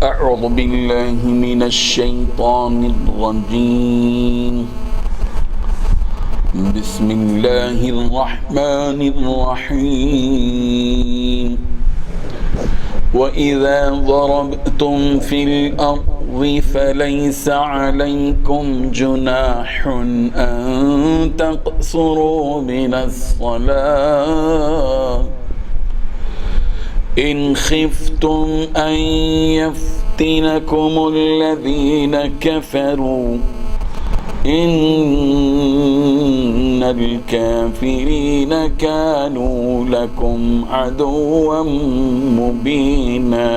أعوذ بالله من الشيطان الرجيم بسم الله الرحمن الرحيم وإذا ضربتم في الأرض فليس عليكم جناح أن تقصروا من الصلاة إن خفتم أن يفتنكم الذين كفروا إن الكافرين كانوا لكم عدوا مبينا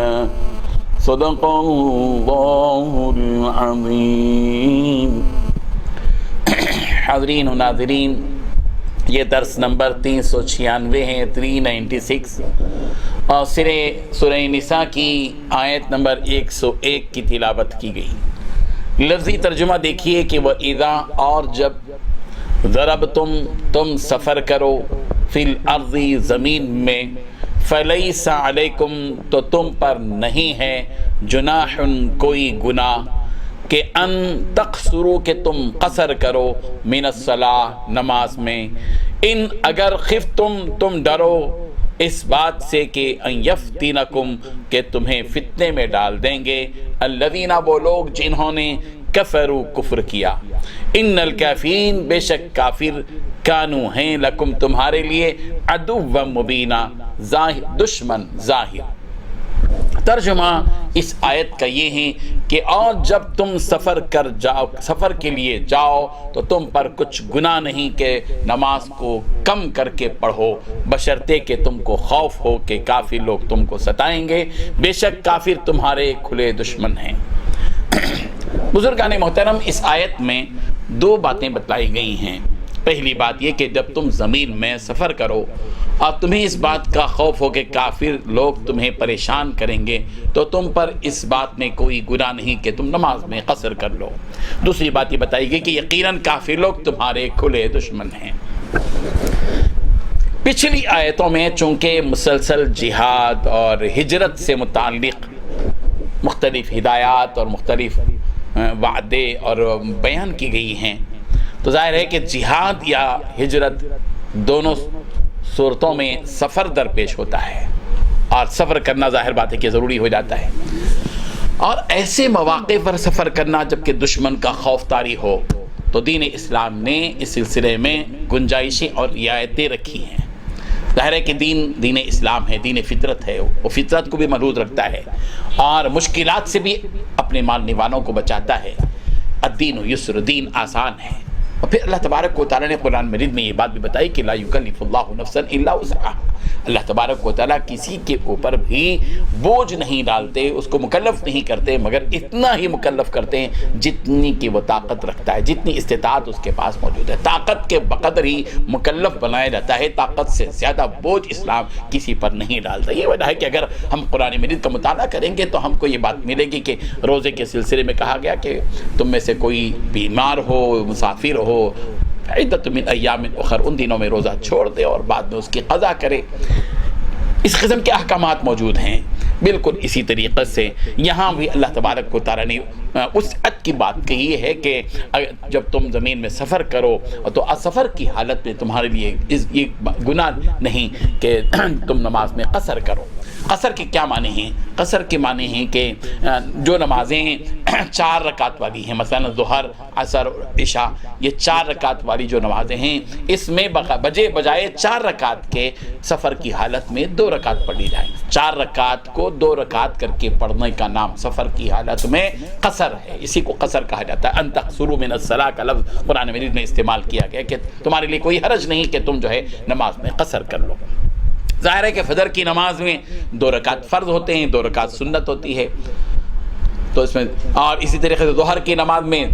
صدق الله العظيم. حاضرین و ناظرین، یہ درس نمبر 396 ہے، 396، اور سورہ نساء کی آیت نمبر 101 کی تلاوت کی گئی. لفظی ترجمہ دیکھیے کہ وَإِذَا، اور جب، ضربتم، تم سفر کرو، فی الارض، زمین میں، فلیس علیکم، تو تم پر نہیں ہے، جناح، کوئی گناہ، کہ ان تقصروا، کہ تم قصر کرو، من الصلاۃ، نماز میں، ان اگر خفتم، تم ڈرو اس بات سے کہ ان یفتنکم، کہ تمہیں فتنے میں ڈال دیں گے، الذین، وہ لوگ جنہوں نے کفروا، کفر کیا، ان الکافرین، بے شک کافر، کانو، ہیں، لکم، تمہارے لیے، عدوا مبینا، دشمن ظاہر. ترجمہ اس آیت کا یہ ہے کہ اور جب تم سفر کے لیے جاؤ تو تم پر کچھ گناہ نہیں کہ نماز کو کم کر کے پڑھو، بشرطے کہ تم کو خوف ہو کہ کافر لوگ تم کو ستائیں گے، بے شک کافر تمہارے کھلے دشمن ہیں. بزرگان محترم، اس آیت میں دو باتیں بتلائی گئی ہیں. پہلی بات یہ کہ جب تم زمین میں سفر کرو اور تمہیں اس بات کا خوف ہو کہ کافر لوگ تمہیں پریشان کریں گے تو تم پر اس بات میں کوئی گناہ نہیں کہ تم نماز میں قصر کر لو. دوسری بات یہ بتائی گئی کہ یقیناً کافر لوگ تمہارے کھلے دشمن ہیں. پچھلی آیتوں میں چونکہ مسلسل جہاد اور ہجرت سے متعلق مختلف ہدایات اور مختلف وعدے اور بیان کی گئی ہیں، تو ظاہر ہے کہ جہاد یا ہجرت دونوں صورتوں میں سفر درپیش ہوتا ہے، اور سفر کرنا ظاہر بات ہے کہ ضروری ہو جاتا ہے. اور ایسے مواقع پر سفر کرنا جبکہ دشمن کا خوف طاری ہو تو دین اسلام نے اس سلسلے میں گنجائشیں اور رعایتیں رکھی ہیں. ظاہر ہے کہ دین اسلام ہے، دین فطرت ہے، وہ فطرت کو بھی محفوظ رکھتا ہے اور مشکلات سے بھی اپنے ماننے والوں کو بچاتا ہے. الدین یسر، دین آسان ہے. اور پھر اللہ تبارک و تعالیٰ نے قرآن مجید میں یہ بات بھی بتائی کہ لا یکلف اللہ نفسا الا وسعہا، اللہ تبارک و تعالیٰ کسی کے اوپر بھی بوجھ نہیں ڈالتے، اس کو مکلف نہیں کرتے، مگر اتنا ہی مکلف کرتے ہیں جتنی کہ وہ طاقت رکھتا ہے، جتنی استطاعت اس کے پاس موجود ہے. طاقت کے بقدر ہی مکلف بنایا جاتا ہے، طاقت سے زیادہ بوجھ اسلام کسی پر نہیں ڈالتا. یہ وجہ ہے کہ اگر ہم قرآن مجید کا مطالعہ کریں گے تو ہم کو یہ بات ملے گی کہ روزے کے سلسلے میں کہا گیا کہ تم میں سے کوئی بیمار ہو، مسافر ہو، عدت من ایام اخر، ان دنوں میں روزہ چھوڑ دے اور بعد میں اس کی قضا کرے. اس قسم کے احکامات موجود ہیں. بالکل اسی طریقے سے یہاں بھی اللہ تبارک و تعالیٰ نے وسعت کی بات کہی ہے کہ جب تم زمین میں سفر کرو تو سفر کی حالت میں تمہارے لیے یہ گناہ نہیں کہ تم نماز میں قصر کرو. قصر کے کیا معنی ہیں؟ قصر کے معنی ہیں کہ جو نمازیں 4 رکعت والی ہیں، مثلا ظہر، عصر، عشاء، یہ 4 رکعت والی جو نمازیں ہیں، اس میں بجائے 4 رکعت کے سفر کی حالت میں 2 رکعت پڑھی جائیں. 4 رکعت کو 2 رکعت کر کے پڑھنے کا نام سفر کی حالت میں قصر ہے. اسی کو قصر کہا جاتا ہے. ان تقصروا من الصلاۃ کا لفظ قرآن مجید میں استعمال کیا گیا کہ تمہارے لیے کوئی حرج نہیں کہ تم جو ہے نماز میں قصر کر لو. ظاہر ہے کہ فجر کی نماز میں 2 رکعت فرض ہوتے ہیں، 2 رکعت سنت ہوتی ہے، تو اس میں، اور اسی طریقے سے ظہر کی نماز میں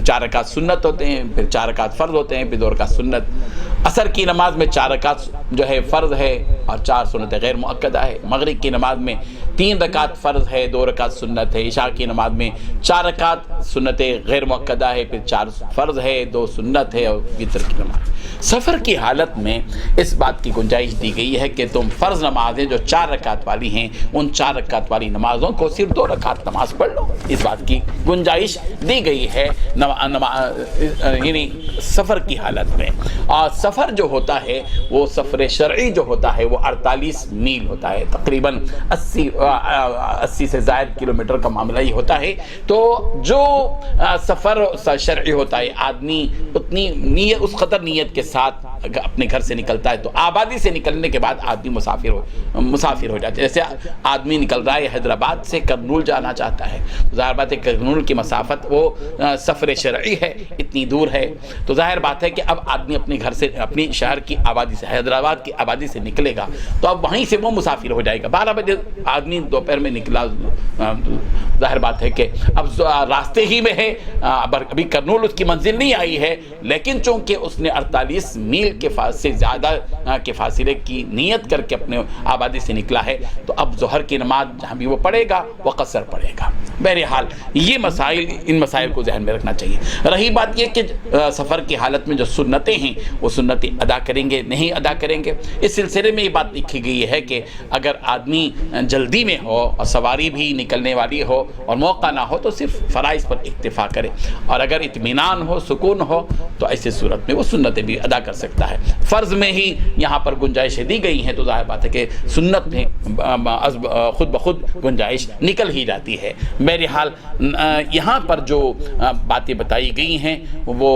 4 رکعت سنت ہوتے ہیں، پھر 4 رکعت فرض ہوتے ہیں، پھر 2 رکعت سنت. عصر کی نماز میں 4 رکعت جو ہے فرض ہے اور 4 سنت غیر مؤکدہ ہے۔ مغرب کی نماز میں 3 رکعت فرض ہے، 2 رکعت سنت ہے۔ عشاء کی نماز میں 4 رکعت سنت غیر مؤکدہ ہے، پھر 4 فرض ہے، 2 سنت ہے، اور وتر کی نماز۔ سفر کی حالت میں اس بات کی گنجائش دی گئی ہے کہ تم فرض نمازیں جو 4 رکعت والی ہیں، ان 4 رکعت والی نمازوں کو صرف 2 رکعت نماز پڑھ لو۔ اس بات کی گنجائش دی گئی ہے یعنی سفر کی حالت میں۔ اور سفر جو ہوتا ہے وہ سفر شرعی جو ہوتا ہے وہ 48 میل ہوتا ہے، تقریباً 80 سے زائد کلومیٹر کا معاملہ ہی ہوتا ہے۔ تو جو سفر شرعی ہوتا ہے، آدمی اتنی نیت، اس قدر نیت کے ساتھ اپنے گھر سے نکلتا ہے، تو آبادی سے نکلنے کے بعد آدمی مسافر ہو جاتے ہیں۔ جیسے آدمی نکل رہا ہے حیدرآباد سے کرنول جانا چاہتا ہے، ظاہر بات ہے کرنول کی مسافت وہ سفر شرعی ہے، اتنی دور ہے، تو ظاہر بات ہے کہ اب آدمی اپنے گھر سے، اپنی شہر کی آبادی سے، حیدرآباد کی آبادی سے نکلے گا تو اب وہیں سے وہ مسافر ہو جائے گا۔ 12 بجے آدمی دوپہر میں نکلا، ظاہر بات ہے کہ اب راستے ہی میں ہے، ابھی کرنول اس کی منزل نہیں آئی ہے، لیکن چونکہ اس نے 48 میل کے سے زیادہ کے فاصلے کی نیت کر کے اپنے آبادی سے نکلا ہے، تو اب ظہر کی نماز جہاں بھی وہ پڑھے گا وہ قصر پڑھے گا۔ بہرحال یہ مسائل، ان مسائل کو ذہن میں رکھنا چاہیے۔ رہی بات یہ کہ سفر کی حالت میں جو سنتیں ہیں وہ سنتیں ادا کریں گے نہیں ادا کریں گے، اس سلسلے میں یہ بات لکھی گئی ہے کہ اگر آدمی جلدی میں ہو اور سواری بھی نکلنے والی ہو اور موقع نہ ہو تو صرف فرائض پر اکتفا کرے، اور اگر اطمینان ہو، سکون ہو، تو ایسی صورت میں وہ سنتیں بھی ادا کر سکتا ہے۔ فرض میں ہی یہاں پر گنجائشیں دی گئی ہیں، تو ظاہر بات ہے کہ سنت میں خود بخود گنجائش نکل ہی جاتی ہے۔ بہرحال یہاں پر جو باتیں بتائی گئی ہیں وہ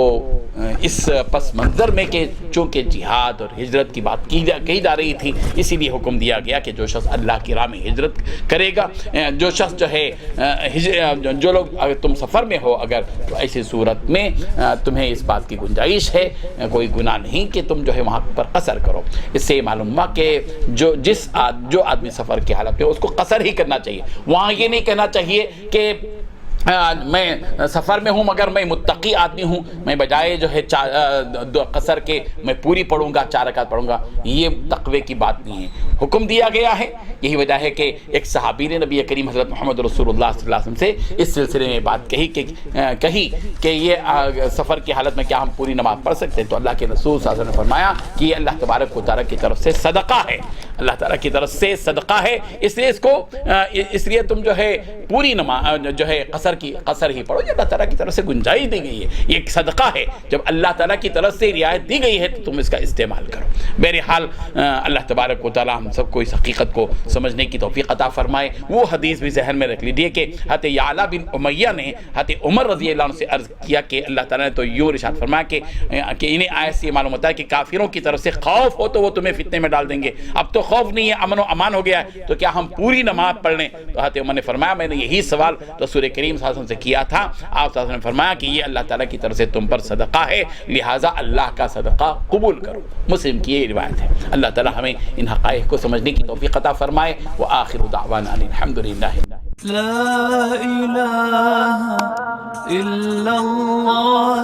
اس پس منظر میں کہ چونکہ جہاد اور ہجرت کی بات کہی جا رہی تھی، اسی لیے حکم دیا گیا کہ جو شخص اللہ کی راہ میں ہجرت کرے گا، جو شخص جو ہے جو لوگ اگر تم سفر میں ہو اگر، تو ایسی صورت میں تمہیں اس بات کی گنجائش ہے، کوئی گناہ نہیں کہ تم جو ہے وہاں پر قصر کرو۔ اس سے معلوم ہوا کہ جو آدمی سفر کی حالت میں اس کو قصر ہی کرنا چاہیے۔ وہاں یہ نہیں کہنا چاہیے کہ میں سفر میں ہوں مگر میں متقی آدمی ہوں، میں بجائے جو ہے قصر کے میں پوری پڑھوں گا، 4 رکعت پڑھوں گا، یہ تقوی کی بات نہیں ہے۔ حکم دیا گیا ہے، یہی وجہ ہے کہ ایک صحابی نے نبی کریم حضرت محمد رسول اللہ صلی اللہ علیہ وسلم سے اس سلسلے میں بات کہی کہ یہ سفر کی حالت میں کیا ہم پوری نماز پڑھ سکتے ہیں؟ تو اللہ کے رسول صلی اللہ علیہ وسلم نے فرمایا کہ یہ اللہ تبارک و تعالیٰ کی طرف سے صدقہ ہے، اللہ تعالیٰ کی طرف سے صدقہ ہے، اس لیے تم جو ہے پوری نماز جو ہے قصر ہی پڑھو۔ یہ اللہ تعالیٰ کی طرف سے گنجائش دی گئی ہے، یہ ایک صدقہ ہے، جب اللہ تعالیٰ کی طرف سے رعایت دی گئی ہے تو تم اس کا استعمال کرو۔ بہرحال اللہ تبارک و تعالیٰ ہم سب کو اس حقیقت کو سمجھنے کی توفیق عطا فرمائے۔ وہ حدیث بھی ذہن میں رکھ لیجیے کہ حضرت یعلا بن امیہ نے حضرت عمر رضی اللہ عنہ سے عرض کیا کہ اللہ تعالیٰ نے تو یوں ارشاد فرمایا کہ انہیں آیت سے معلوم ہوتا ہے کہ کافروں کی طرف سے خوف ہو تو وہ تمہیں فتنے میں ڈال دیں گے، اب تو خوف نہیں ہے، امن و امان ہو گیا ہے، تو کیا ہم پوری نماز پڑھ لیں؟ تو حضرت عمر نے فرمایا میں نے یہی سوال رسول کریم صلی اللہ علیہ وسلم سے کیا تھا، آپ صلی اللہ علیہ وسلم نے فرمایا کہ یہ اللہ تعالیٰ کی طرف سے تم پر صدقہ ہے، لہٰذا اللہ کا صدقہ قبول کرو۔ مسلم کی یہ روایت ہے۔ اللہ تعالیٰ ہمیں ان حقائق کو سمجھنے کی توفیق عطا فرمائے۔ وآخر دعوانا الحمدللہ۔ لا إله إلا الله